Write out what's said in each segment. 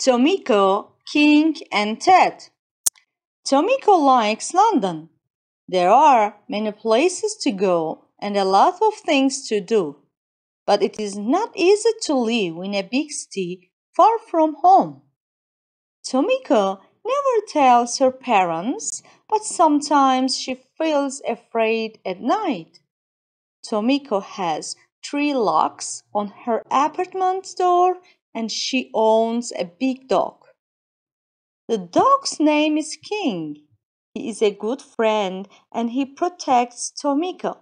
Tomiko, King and Ted. Tomiko likes London. There are many places to go and a lot of things to do. But it is not easy to live in a big city far from home. Tomiko never tells her parents, but sometimes she feels afraid at night. Tomiko has 3 locks on her apartment door and she owns a big dog. The dog's name is King. He is a good friend and he protects Tomiko.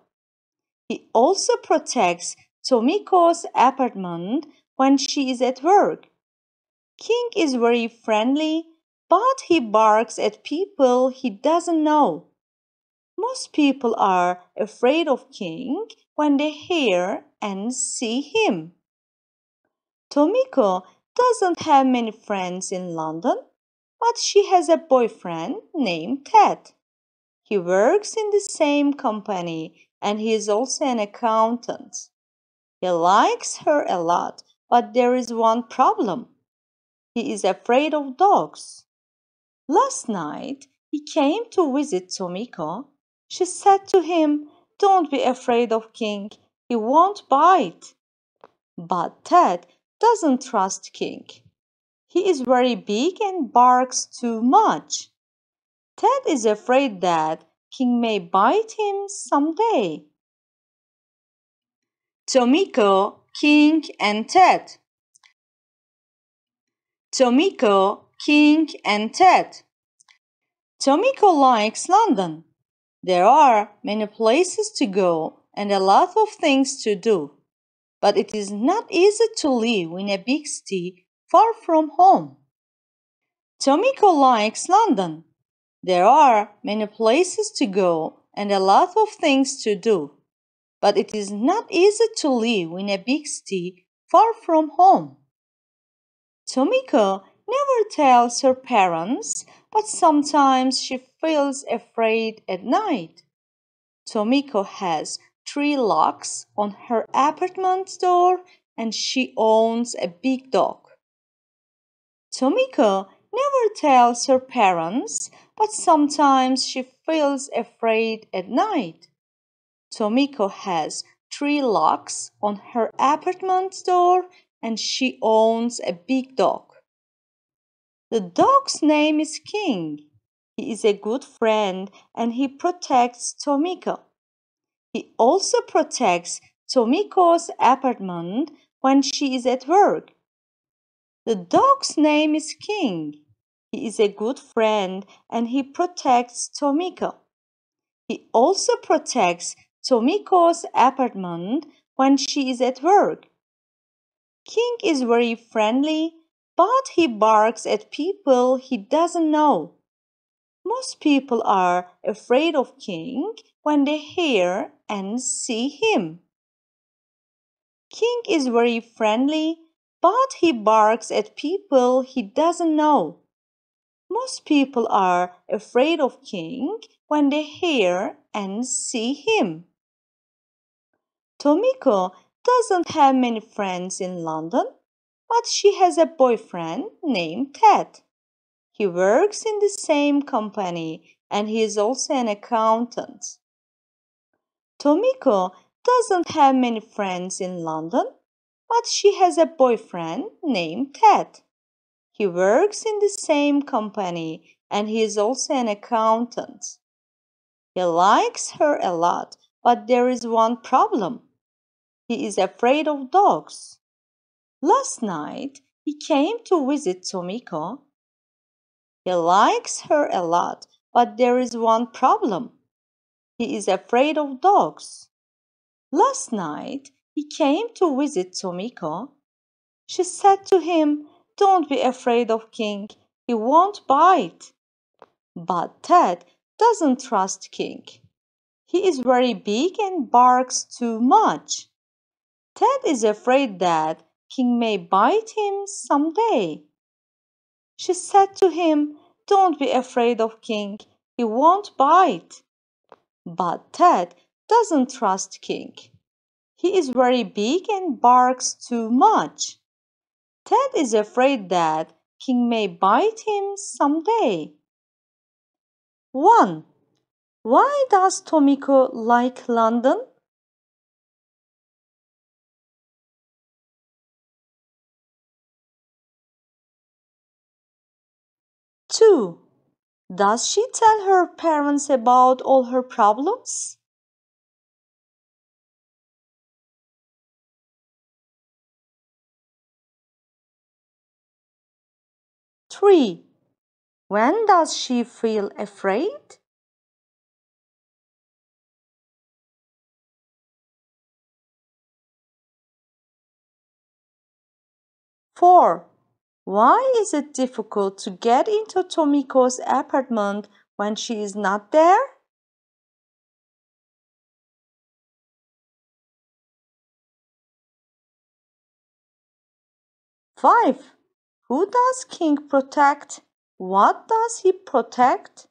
He also protects Tomiko's apartment when she is at work. King is very friendly, but he barks at people he doesn't know. Most people are afraid of King when they hear and see him. Tomiko doesn't have many friends in London, but she has a boyfriend named Ted. He works in the same company and he is also an accountant. He likes her a lot, but there is one problem. He is afraid of dogs. Last night, he came to visit Tomiko. She said to him, "Don't be afraid of King. He won't bite." But Ted doesn't trust King. He is very big and barks too much. Ted is afraid that King may bite him someday. Tomiko, King and Ted. Tomiko, King and Ted. Tomiko likes London. There are many places to go and a lot of things to do. But it is not easy to live in a big city far from home. Tomiko likes London. There are many places to go and a lot of things to do. But it is not easy to live in a big city far from home. Tomiko never tells her parents, but sometimes she feels afraid at night. Tomiko has 3 locks on her apartment door and she owns a big dog. Tomiko never tells her parents, but sometimes she feels afraid at night. Tomiko has 3 locks on her apartment door and she owns a big dog. The dog's name is King. He is a good friend and he protects Tomiko. He also protects Tomiko's apartment when she is at work. The dog's name is King. He is a good friend and he protects Tomiko. He also protects Tomiko's apartment when she is at work. King is very friendly, but he barks at people he doesn't know. Most people are afraid of King when they hear and see him. King is very friendly, but he barks at people he doesn't know. Most people are afraid of King when they hear and see him. Tomiko doesn't have many friends in London, but she has a boyfriend named Ted. He works in the same company and he is also an accountant. Tomiko doesn't have many friends in London, but she has a boyfriend named Ted. He works in the same company and he is also an accountant. He likes her a lot, but there is one problem. He is afraid of dogs. Last night, he came to visit Tomiko. He likes her a lot, but there is one problem. He is afraid of dogs. Last night, he came to visit Tomiko. She said to him, "Don't be afraid of King. He won't bite." But Ted doesn't trust King. He is very big and barks too much. Ted is afraid that King may bite him someday. She said to him, "Don't be afraid of King. He won't bite." But Ted doesn't trust King. He is very big and barks too much. Ted is afraid that King may bite him someday. 1. Why does Tomiko like London? 2. Does she tell her parents about all her problems? 3. When does she feel afraid? 4. Why is it difficult to get into Tomiko's apartment when she is not there? 5. Who does King protect? What does he protect?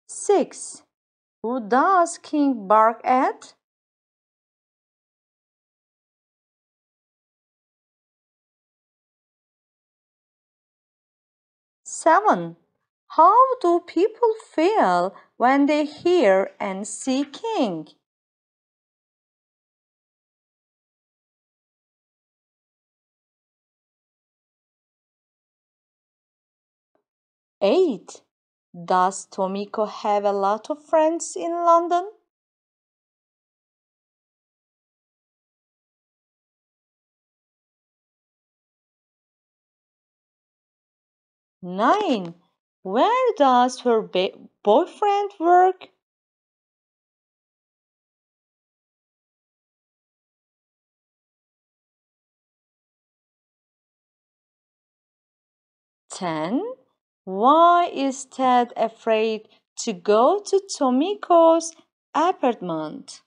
6. Who does King bark at? 7. How do people feel when they hear and see King? 8. Does Tomiko have a lot of friends in London? 9. Where does her boyfriend work? 10. Why is Ted afraid to go to Tomiko's apartment?